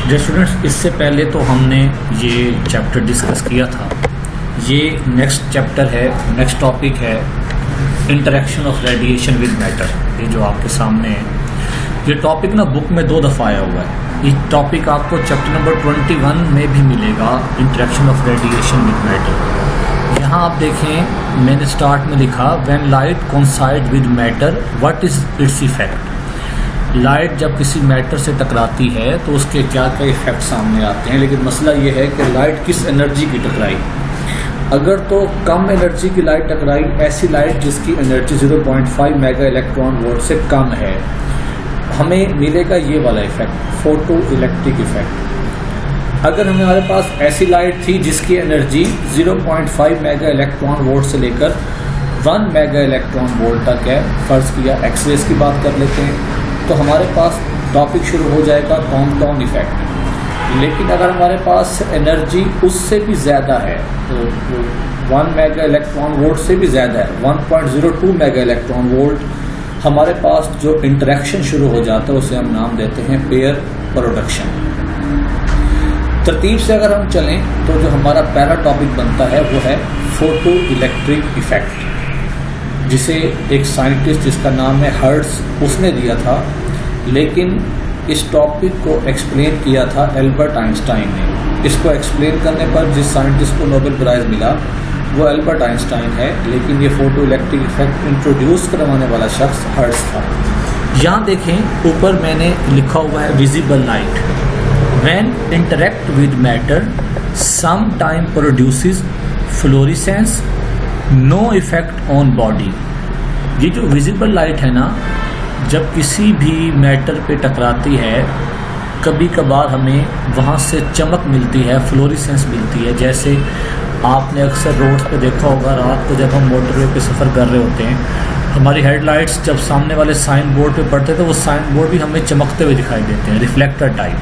जो स्टूडेंट्स, इससे पहले तो हमने ये चैप्टर डिस्कस किया था। ये नेक्स्ट चैप्टर है, नेक्स्ट टॉपिक है interaction of radiation with matter. ये जो आपके सामने है, ये टॉपिक ना बुक में 2 दफ़ा आया हुआ है। ये टॉपिक आपको चैप्टर नंबर 21 में भी मिलेगा, interaction of radiation with matter. यहाँ आप देखें, मैंने स्टार्ट में लिखा when light coincide with matter what is its effect. Light जब किसी मैटर से टकराती है तो उसके क्या क्या इफेक्ट सामने आते हैं। लेकिन मसला ये है कि लाइट किस एनर्जी की टकराई। अगर तो कम एनर्जी की लाइट टकराई, ऐसी लाइट जिसकी एनर्जी 0.5 मेगा इलेक्ट्रॉन वोल्ट से कम है, हमें मिलेगा ये वाला इफेक्ट, फोटो इलेक्ट्रिक इफेक्ट। अगर हमारे पास ऐसी लाइट थी जिसकी एनर्जी 0.5 मेगा इलेक्ट्रॉन वोल्ट से लेकर 1 मेगा इलेक्ट्रॉन वोल्ट तक है, फर्ज किया एक्सरेज की बात कर लेते हैं, तो हमारे पास टॉपिक शुरू हो जाएगा कॉम्पटाउन इफेक्ट। लेकिन अगर हमारे पास एनर्जी उससे भी ज़्यादा है, तो 1 मेगा इलेक्ट्रॉन वोल्ट से भी ज़्यादा है, 1.02 मेगा इलेक्ट्रॉन वोल्ट, हमारे पास जो इंटरेक्शन शुरू हो जाता है उसे हम नाम देते हैं पेयर प्रोडक्शन। तरतीब से अगर हम चलें तो जो हमारा पहला टॉपिक बनता है वो है फोटो इलेक्ट्रिक इफेक्ट, जिसे एक साइंटिस्ट जिसका नाम है हर्ट्ज, उसने दिया था। लेकिन इस टॉपिक को एक्सप्लेन किया था एल्बर्ट आइंस्टाइन ने। इसको एक्सप्लेन करने पर जिस साइंटिस्ट को नोबेल प्राइज़ मिला वो एल्बर्ट आइंस्टाइन है, लेकिन ये फोटो इलेक्ट्रिक इफेक्ट इंट्रोड्यूस करवाने वाला शख्स हर्ट्ज था। यहाँ देखें, ऊपर मैंने लिखा हुआ है visible light when interact with matter some time produces fluorescence, no effect on body. ये जो विजिबल लाइट है ना, जब किसी भी मैटर पे टकराती है, कभी कभार हमें वहाँ से चमक मिलती है, फ्लोरेसेंस मिलती है। जैसे आपने अक्सर रोड पे देखा होगा, रात को जब हम मोटरवे पे सफ़र कर रहे होते हैं, हमारी हेडलाइट्स जब सामने वाले साइन बोर्ड पे पड़ते हैं तो वो साइन बोर्ड भी हमें चमकते हुए दिखाई देते हैं, रिफ्लेक्टर टाइप।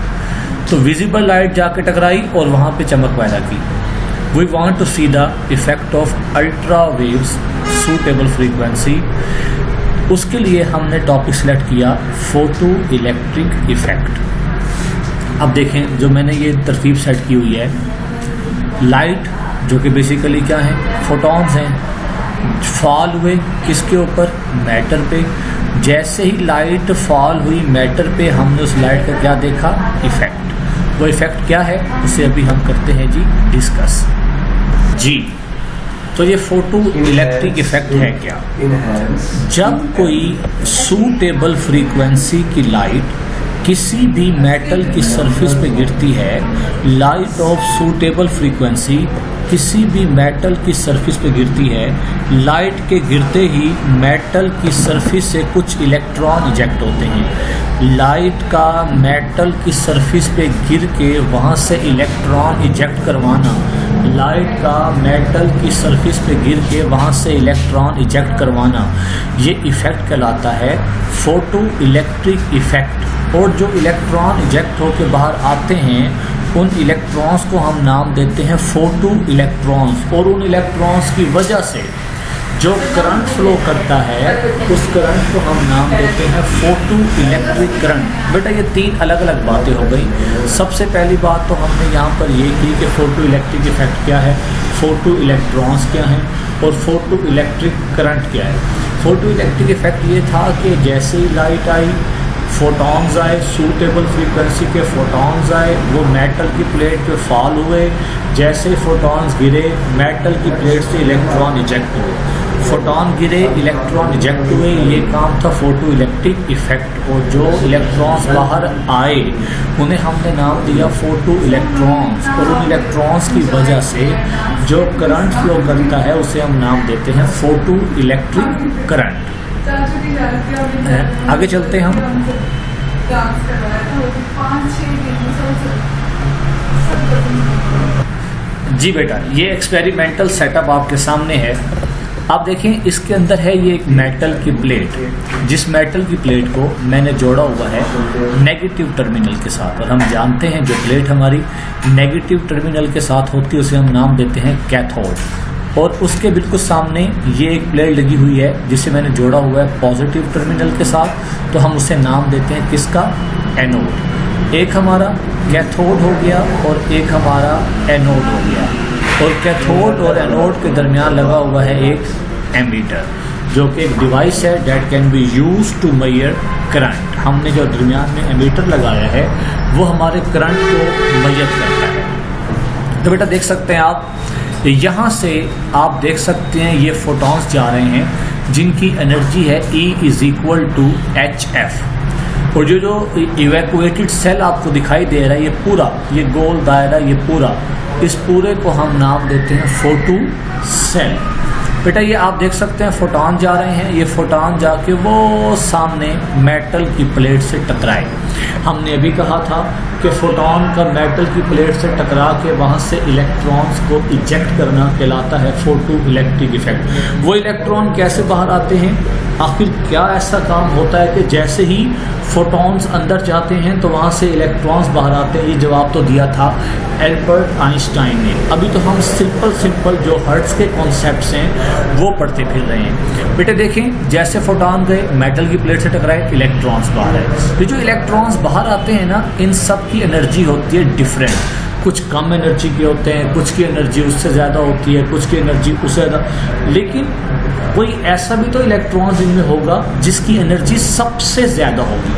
तो विजिबल लाइट जाके टकराई और वहाँ पे चमक पैदा की। We want to see the effect of ultra waves suitable frequency। उसके लिए हमने टॉपिक सेलेक्ट किया फोटो इलेक्ट्रिक इफेक्ट। अब देखें, जो मैंने ये तरतीब सेट की हुई है, लाइट जो कि बेसिकली क्या है, फोटॉन्स हैं, फॉल हुए किसके ऊपर, मैटर पे। जैसे ही लाइट फॉल हुई मैटर पे, हमने उस लाइट का क्या देखा, इफेक्ट। वो इफेक्ट क्या है उसे अभी हम करते हैं जी डिस्कस जी। तो ये फोटो इलेक्ट्रिक इफेक्ट है क्या? जब कोई सूटेबल फ्रीक्वेंसी की लाइट किसी भी मेटल की सरफेस पे गिरती है, लाइट ऑफ सूटेबल फ्रीक्वेंसी किसी भी मेटल की सरफेस पे गिरती है, लाइट के गिरते ही मेटल की सरफेस से कुछ इलेक्ट्रॉन इजेक्ट होते हैं। लाइट का मेटल की सरफेस पे गिर के वहाँ से इलेक्ट्रॉन इजेक्ट करवाना, लाइट का मेटल की सरफेस पे गिर के वहाँ से इलेक्ट्रॉन इजेक्ट करवाना, ये इफ़ेक्ट कहलाता है फोटो इलेक्ट्रिक इफ़ेक्ट। और जो इलेक्ट्रॉन इजेक्ट होकर बाहर आते हैं, उन इलेक्ट्रॉन्स को हम नाम देते हैं फोटो इलेक्ट्रॉन्स। और उन इलेक्ट्रॉन्स की वजह से जो करंट फ्लो करता है, उस करंट को हम नाम देते हैं फोटो इलेक्ट्रिक करंट। बेटा, ये 3 अलग अलग बातें हो गई। सबसे पहली बात तो हमने यहाँ पर ये की कि फोटो इलेक्ट्रिक इफेक्ट क्या है, फोटो इलेक्ट्रॉन्स क्या हैं और फोटो इलेक्ट्रिक करंट क्या है। फोटो इलेक्ट्रिक इफेक्ट ये था कि जैसे ही लाइट आई, फोटॉन्स आए, सूटेबल फ्रीक्वेंसी के फोटॉन्स आए, वो मेटल की प्लेट पे फॉल हुए। जैसे ही फोटॉन्स गिरे, मेटल की प्लेट से इलेक्ट्रॉन इजेक्ट हुए। फोटॉन गिरे, इलेक्ट्रॉन इजेक्ट हुए, ये काम था फोटो इलेक्ट्रिक इफेक्ट। और जो इलेक्ट्रॉन्स बाहर आए उन्हें हमने नाम दिया फोटो इलेक्ट्रॉन्स। और उन इलेक्ट्रॉन्स की वजह से जो करंट फ्लो करता है उसे हम नाम देते हैं फोटो इलेक्ट्रिक करंट। आगे चलते हैं हम। जी बेटा, ये एक्सपेरिमेंटल सेटअप आपके सामने है। आप देखें, इसके अंदर है ये एक मेटल की प्लेट, जिस मेटल की प्लेट को मैंने जोड़ा हुआ है नेगेटिव टर्मिनल के साथ। और हम जानते हैं जो प्लेट हमारी नेगेटिव टर्मिनल के साथ होती है उसे हम नाम देते हैं कैथोड। और उसके बिल्कुल सामने ये एक प्लेट लगी हुई है जिसे मैंने जोड़ा हुआ है पॉजिटिव टर्मिनल के साथ, तो हम उसे नाम देते हैं किसका, एनोड। एक हमारा कैथोड हो गया और एक हमारा एनोड हो गया, और कैथोड और एनोड के दरमियान लगा हुआ है एक एमीटर, जो कि एक डिवाइस है that can be use to measure current. हमने जो दरमियान में एमीटर लगाया है वो हमारे करंट को मेजर करता है। तो बेटा देख सकते हैं आप, यहाँ से आप देख सकते हैं ये फोटॉन्स जा रहे हैं जिनकी एनर्जी है E=hf, और जो इवैक्यूएटेड सेल आपको दिखाई दे रहा है, ये पूरा, ये गोल दायरा, ये पूरा, इस पूरे को हम नाम देते हैं फोटो सेल। बेटा ये आप देख सकते हैं फोटॉन जा रहे हैं, ये फोटॉन जाके वो सामने मेटल की प्लेट से टकराए। हमने अभी कहा था कि फोटॉन का मेटल की प्लेट से टकरा के वहाँ से इलेक्ट्रॉन्स को इजेक्ट करना कहलाता है फोटो इलेक्ट्रिक इफेक्ट। वो इलेक्ट्रॉन कैसे बाहर आते हैं, आखिर क्या ऐसा काम होता है कि जैसे ही फोटॉन्स अंदर जाते हैं तो वहाँ से इलेक्ट्रॉन्स बाहर आते हैं? ये जवाब तो दिया था एल्बर्ट आइंस्टाइन ने। अभी तो हम सिंपल जो हर्ट्ज के कॉन्सेप्ट्स हैं वो पढ़ते फिर रहे हैं। बेटे देखें, जैसे फोटॉन गए मेटल की प्लेट से टकराए, इलेक्ट्रॉन्स बाहर आए। तो जो इलेक्ट्रॉन्स बाहर आते हैं ना, इन सब की एनर्जी होती है डिफरेंट। कुछ कम एनर्जी के होते हैं, कुछ की एनर्जी उससे ज़्यादा होती है, कुछ की एनर्जी उससे ज़्यादा, लेकिन कोई ऐसा भी तो इलेक्ट्रॉन्स इनमें होगा जिसकी एनर्जी सबसे ज़्यादा होगी।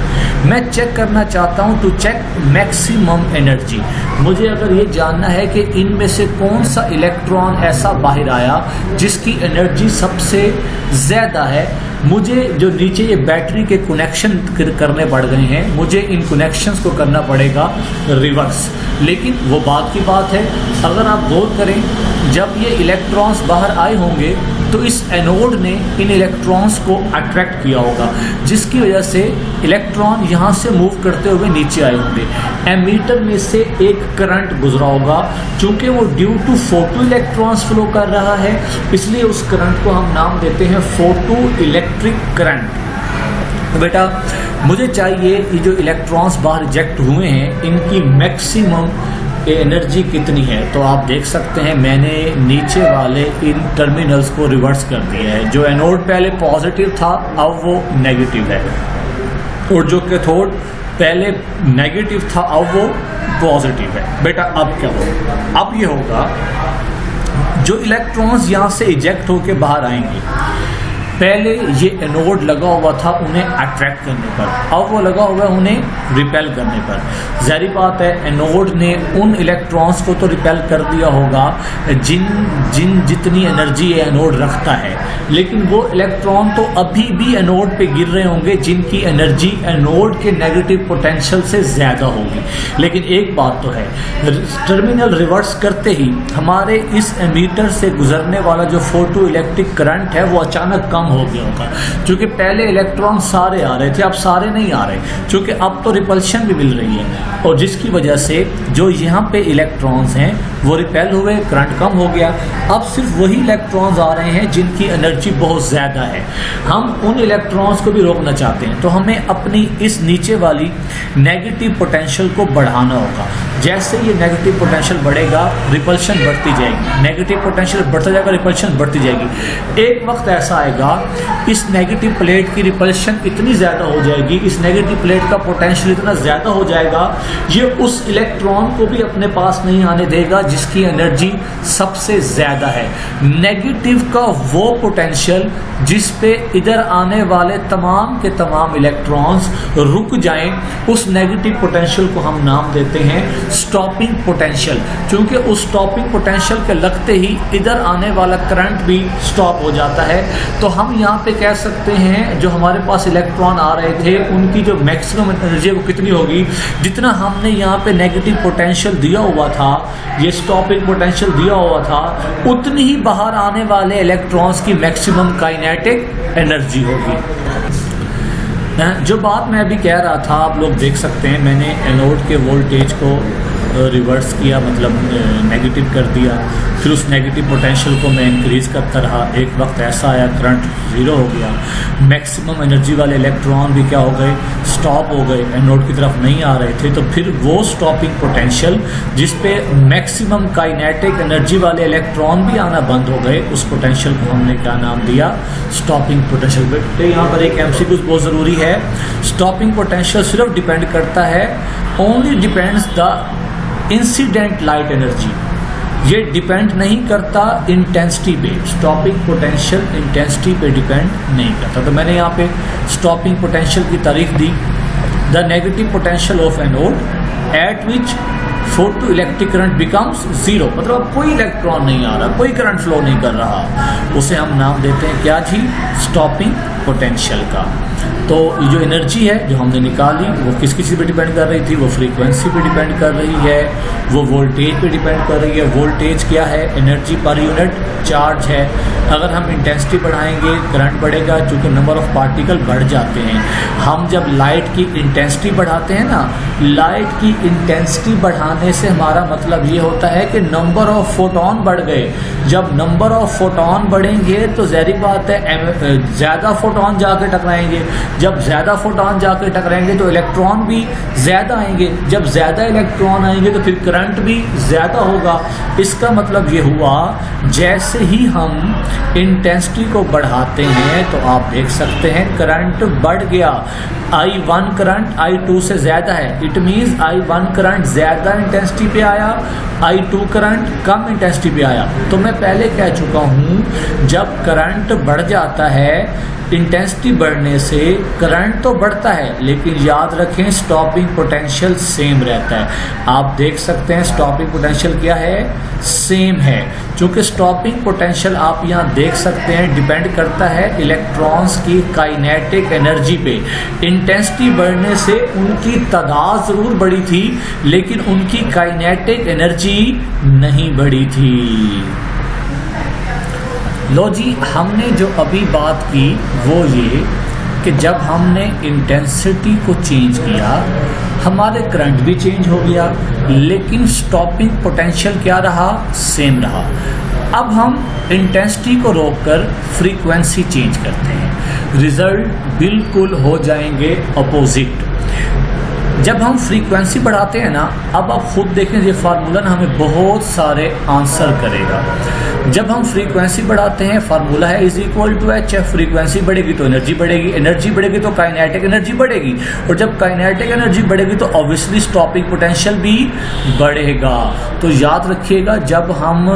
मैं चेक करना चाहता हूँ टू चेक मैक्सिमम एनर्जी। मुझे अगर ये जानना है कि इनमें से कौन सा इलेक्ट्रॉन ऐसा बाहर आया जिसकी एनर्जी सबसे ज़्यादा है, मुझे जो नीचे ये बैटरी के कनेक्शन करने पड़ गए हैं, मुझे इन कनेक्शंस को करना पड़ेगा रिवर्स। लेकिन वो बात की बात है, अगर आप गौर करें, जब ये इलेक्ट्रॉन्स बाहर आए होंगे तो इस एनोड ने इन इलेक्ट्रॉन्स को अट्रैक्ट किया होगा, जिसकी वजह से इलेक्ट्रॉन यहाँ से मूव करते हुए नीचे आए होंगे। एमीटर में से एक करंट गुजरा होगा, चूंकि वो due to photo electrons flow कर रहा है, इसलिए उस करंट को हम नाम देते हैं फोटो इलेक्ट्रिक करंट। तो बेटा मुझे चाहिए ये जो इलेक्ट्रॉन्स बाहर रिजेक्ट हुए हैं इनकी मैक्सिमम एनर्जी कितनी है। तो आप देख सकते हैं मैंने नीचे वाले इन टर्मिनल्स को रिवर्स कर दिया है। जो एनोड पहले पॉजिटिव था अब वो नेगेटिव है, और जो कैथोड पहले नेगेटिव था अब वो पॉजिटिव है। बेटा अब क्या होगा, अब ये होगा जो इलेक्ट्रॉन्स यहाँ से इजेक्ट होके बाहर आएंगे, पहले ये एनोड लगा हुआ था उन्हें अट्रैक्ट करने पर, अब वो लगा हुआ है उन्हें रिपेल करने पर। ज़ाहिर बात है एनोड ने उन इलेक्ट्रॉन्स को तो रिपेल कर दिया होगा जितनी एनर्जी एनोड रखता है, लेकिन वो इलेक्ट्रॉन तो अभी भी एनोड पे गिर रहे होंगे जिनकी एनर्जी एनोड के नेगेटिव पोटेंशियल से ज़्यादा होगी। लेकिन एक बात तो है, टर्मिनल रिवर्स करते ही हमारे इस एमीटर से गुजरने वाला जो फोटो इलेक्ट्रिक करंट है वो अचानक कम हो गया होगा, क्योंकि पहले इलेक्ट्रॉन सारे आ रहे थे, अब सारे नहीं आ रहे, क्योंकि अब तो रिपल्शन भी मिल रही है, और जिसकी वजह से जो यहाँ पे इलेक्ट्रॉन्स हैं वो रिपेल हुए, करंट कम हो गया। अब सिर्फ वही इलेक्ट्रॉन्स आ रहे हैं जिनकी एनर्जी बहुत ज़्यादा है। हम उन इलेक्ट्रॉन्स को भी रोकना चाहते हैं, तो हमें अपनी इस नीचे वाली नेगेटिव पोटेंशियल को बढ़ाना होगा। जैसे ये नेगेटिव पोटेंशियल बढ़ेगा रिपल्शन बढ़ती जाएगी, नेगेटिव पोटेंशियल बढ़ता जाएगा, रिपल्शन बढ़ती जाएगी। एक वक्त ऐसा आएगा इस नेगेटिव प्लेट की रिपल्शन इतनी ज़्यादा हो जाएगी, इस नेगेटिव प्लेट का पोटेंशियल इतना ज़्यादा हो जाएगा, ये उस इलेक्ट्रॉन को भी अपने पास नहीं आने देगा जिसकी एनर्जी सबसे ज़्यादा है। नेगेटिव का वो पोटेंशियल जिस पे इधर आने वाले तमाम के तमाम इलेक्ट्रॉन्स रुक जाएं, उस नेगेटिव पोटेंशियल को हम नाम देते हैं स्टॉपिंग पोटेंशियल, क्योंकि उस स्टॉपिंग पोटेंशियल के लगते ही इधर आने वाला करंट भी स्टॉप हो जाता है। तो हम यहाँ पे कह सकते हैं जो हमारे पास इलेक्ट्रॉन आ रहे थे उनकी जो मैक्सिमम एनर्जी वो कितनी होगी, जितना हमने यहाँ पे नेगेटिव पोटेंशियल दिया हुआ था, ये स्टॉपिंग पोटेंशियल दिया हुआ था, उतनी ही बाहर आने वाले इलेक्ट्रॉन्स की मैक्सिमम काइनेटिक एनर्जी होगी। जो बात मैं अभी कह रहा था आप लोग देख सकते हैं, मैंने एनोड के वोल्टेज को रिवर्स किया, मतलब नेगेटिव कर दिया, फिर उस नेगेटिव पोटेंशियल को मैं इंक्रीज़ करता रहा। एक वक्त ऐसा आया करंट ज़ीरो हो गया, मैक्सिमम एनर्जी वाले इलेक्ट्रॉन भी क्या हो गए, स्टॉप हो गए, एनोड की तरफ नहीं आ रहे थे, तो फिर वो स्टॉपिंग पोटेंशियल जिस पे मैक्सिमम काइनेटिक एनर्जी वाले इलेक्ट्रॉन भी आना बंद हो गए, उस पोटेंशियल को हमने क्या नाम दिया? Stopping potential. तो यहाँ पर एक एमसीक्यू बहुत ज़रूरी है। स्टॉपिंग पोटेंशियल सिर्फ डिपेंड करता है, only depends the incident light energy, ये डिपेंड नहीं करता इंटेंसिटी पे। स्टॉपिंग पोटेंशियल इंटेंसिटी पे डिपेंड नहीं करता। तो मैंने यहाँ पे स्टॉपिंग पोटेंशियल की तारीफ दी, the negative potential of anode at which photo electric current becomes zero, मतलब कोई इलेक्ट्रॉन नहीं आ रहा, कोई करंट फ्लो नहीं कर रहा, उसे हम नाम देते हैं क्या जी? स्टॉपिंग पोटेंशियल का। तो ये जो एनर्जी है जो हमने निकाली वो किस चीज़ पे डिपेंड कर रही थी? वो फ्रीक्वेंसी पे डिपेंड कर रही है, वो वोल्टेज पे डिपेंड कर रही है। वोल्टेज क्या है? एनर्जी पर यूनिट चार्ज है। अगर हम इंटेंसिटी बढ़ाएंगे करंट बढ़ेगा, चूँकि नंबर ऑफ पार्टिकल बढ़ जाते हैं। हम जब लाइट की इंटेंसिटी बढ़ाते हैं ना, लाइट की इंटेंसिटी बढ़ाने से हमारा मतलब ये होता है कि नंबर ऑफ फोटोन बढ़ गए। जब नंबर ऑफ फोटोन बढ़ेंगे तो ज़ाहिर बात है ज़्यादा फोटोन जाके टकराएंगे। जब ज़्यादा फोटोन जाके टकराएंगे तो इलेक्ट्रॉन भी ज़्यादा आएंगे। जब ज़्यादा इलेक्ट्रॉन आएंगे तो फिर करंट भी ज़्यादा होगा। इसका मतलब ये हुआ जैसे ही हम इंटेंसिटी को बढ़ाते हैं तो आप देख सकते हैं करंट बढ़ गया। I1 करंट I2 से ज़्यादा है, इट मीन्स I1 करंट ज़्यादा इंटेंसिटी पे आया, I2 करंट कम इंटेंसिटी पे आया। तो मैं पहले कह चुका हूँ जब करंट बढ़ जाता है इंटेंसिटी बढ़ने से करंट तो बढ़ता है, लेकिन याद रखें स्टॉपिंग पोटेंशियल सेम रहता है। आप देख सकते हैं स्टॉपिंग पोटेंशियल क्या है? सेम है। चूँकि स्टॉपिंग पोटेंशियल आप यहाँ देख सकते हैं डिपेंड करता है इलेक्ट्रॉन्स की काइनेटिक एनर्जी पे। इंटेंसिटी बढ़ने से उनकी तादाद ज़रूर बढ़ी थी, लेकिन उनकी काइनेटिक एनर्जी नहीं बढ़ी थी। लो जी, हमने जो अभी बात की वो ये कि जब हमने इंटेंसिटी को चेंज किया हमारे करंट भी चेंज हो गया, लेकिन स्टॉपिंग पोटेंशियल क्या रहा? सेम रहा। अब हम इंटेंसिटी को रोककर फ्रीक्वेंसी चेंज करते हैं, रिजल्ट बिल्कुल हो जाएंगे अपोजिट। जब हम फ्रीक्वेंसी बढ़ाते हैं ना, अब आप खुद देखें ये फार्मूला ना हमें बहुत सारे आंसर करेगा। जब हम फ्रीक्वेंसी बढ़ाते हैं फार्मूला है is equal to H. Frequency बढ़ेगी तो एनर्जी बढ़ेगी, एनर्जी बढ़ेगी तो काइनेटिक एनर्जी बढ़ेगी, और जब काइनेटिक एनर्जी बढ़ेगी तो ऑब्वियसली स्टॉपिंग पोटेंशियल भी बढ़ेगा। तो याद रखिएगा जब हम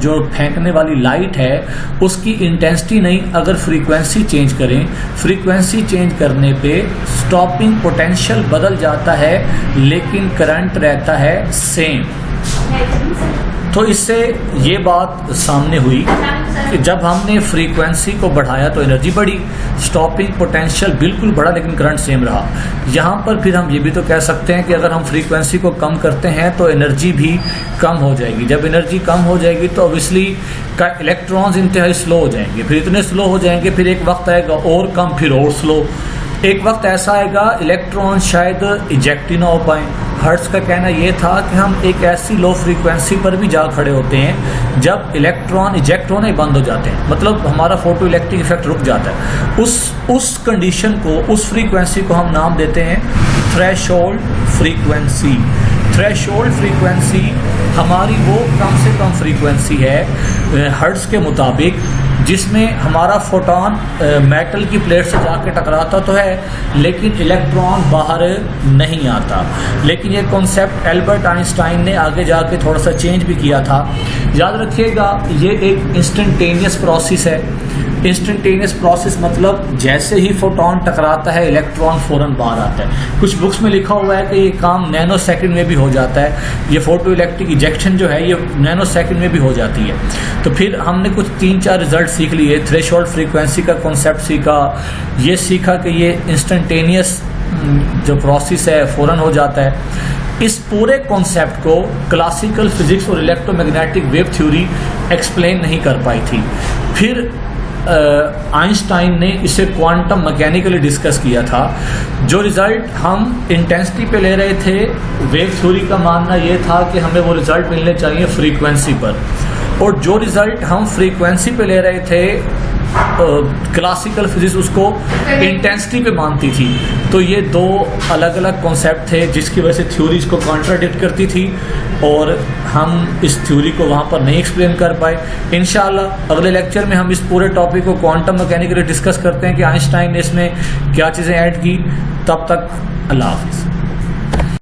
जो फेंकने वाली लाइट है उसकी इंटेंसिटी नहीं, अगर फ्रीक्वेंसी चेंज करें, फ्रीक्वेंसी चेंज करने पे स्टॉपिंग पोटेंशियल बदल जाता है लेकिन करंट रहता है सेम। तो इससे ये बात सामने हुई कि जब हमने फ्रीक्वेंसी को बढ़ाया तो एनर्जी बढ़ी, स्टॉपिंग पोटेंशियल बिल्कुल बढ़ा लेकिन करंट सेम रहा। यहाँ पर फिर हम ये भी तो कह सकते हैं कि अगर हम फ्रीक्वेंसी को कम करते हैं तो एनर्जी भी कम हो जाएगी। जब एनर्जी कम हो जाएगी तो ऑब्वियसली इलेक्ट्रॉन्स इंतहाई स्लो हो जाएंगे, फिर इतने स्लो हो जाएंगे, फिर एक वक्त आएगा और कम, फिर और स्लो। एक वक्त ऐसा आएगा इलेक्ट्रॉन शायद इजेक्ट ही ना हो पाए। हर्ट्ज का कहना यह था कि हम एक ऐसी लो फ्रीक्वेंसी पर भी जा खड़े होते हैं जब इलेक्ट्रॉन इजेक्ट होने बंद हो जाते हैं, मतलब हमारा फोटो इलेक्ट्रिक इफेक्ट रुक जाता है। उस कंडीशन को, उस फ्रीक्वेंसी को हम नाम देते हैं थ्रेशोल्ड फ्रीक्वेंसी। थ्रेशोल्ड फ्रीक्वेंसी हमारी वो कम से कम फ्रीक्वेंसी है हर्ट्ज के मुताबिक जिसमें हमारा फोटोन मेटल की प्लेट से जाके टकराता तो है लेकिन इलेक्ट्रॉन बाहर नहीं आता। लेकिन ये कॉन्सेप्ट एल्बर्ट आइंस्टाइन ने आगे जाके थोड़ा सा चेंज भी किया था। याद रखिएगा ये एक इंस्टेंटेनियस प्रोसेस है। इंस्टेंटेनियस प्रोसेस मतलब जैसे ही फोटोन टकराता है इलेक्ट्रॉन फौरन बाहर आता है। कुछ बुक्स में लिखा हुआ है कि ये काम नैनो सेकंड में भी हो जाता है। ये फोटो इलेक्ट्रिक इजेक्शन जो है ये नैनो सेकंड में भी हो जाती है। तो फिर हमने कुछ 3-4 रिजल्ट सीख लिए। थ्रेशोल्ड फ्रीक्वेंसी का कॉन्सेप्ट सीखा, ये सीखा कि ये इंस्टेंटेनियस जो प्रोसेस है फ़ौरन हो जाता है। इस पूरे कॉन्सेप्ट को क्लासिकल फिजिक्स और इलेक्ट्रोमैग्नेटिक वेव थ्योरी एक्सप्लेन नहीं कर पाई थी। फिर आइंस्टाइन ने इसे क्वांटम मैकेनिकली डिस्कस किया था। जो रिज़ल्ट हम इंटेंसिटी पे ले रहे थे, वेव थ्योरी का मानना ये था कि हमें वो रिज़ल्ट मिलने चाहिए फ्रीक्वेंसी पर, और जो रिज़ल्ट हम फ्रीक्वेंसी पे ले रहे थे क्लासिकल फिजिक्स उसको इंटेंसिटी पे मानती थी। तो ये दो अलग अलग कॉन्सेप्ट थे जिसकी वजह से थ्योरीज को कॉन्ट्राडिक्ट करती थी और हम इस थ्योरी को वहाँ पर नहीं एक्सप्लेन कर पाए। इंशाल्लाह अगले लेक्चर में हम इस पूरे टॉपिक को क्वांटम मैकेनिकली डिस्कस करते हैं कि आइंस्टाइन ने इसमें क्या चीज़ें ऐड की। तब तक अल्लाह हाफिज़।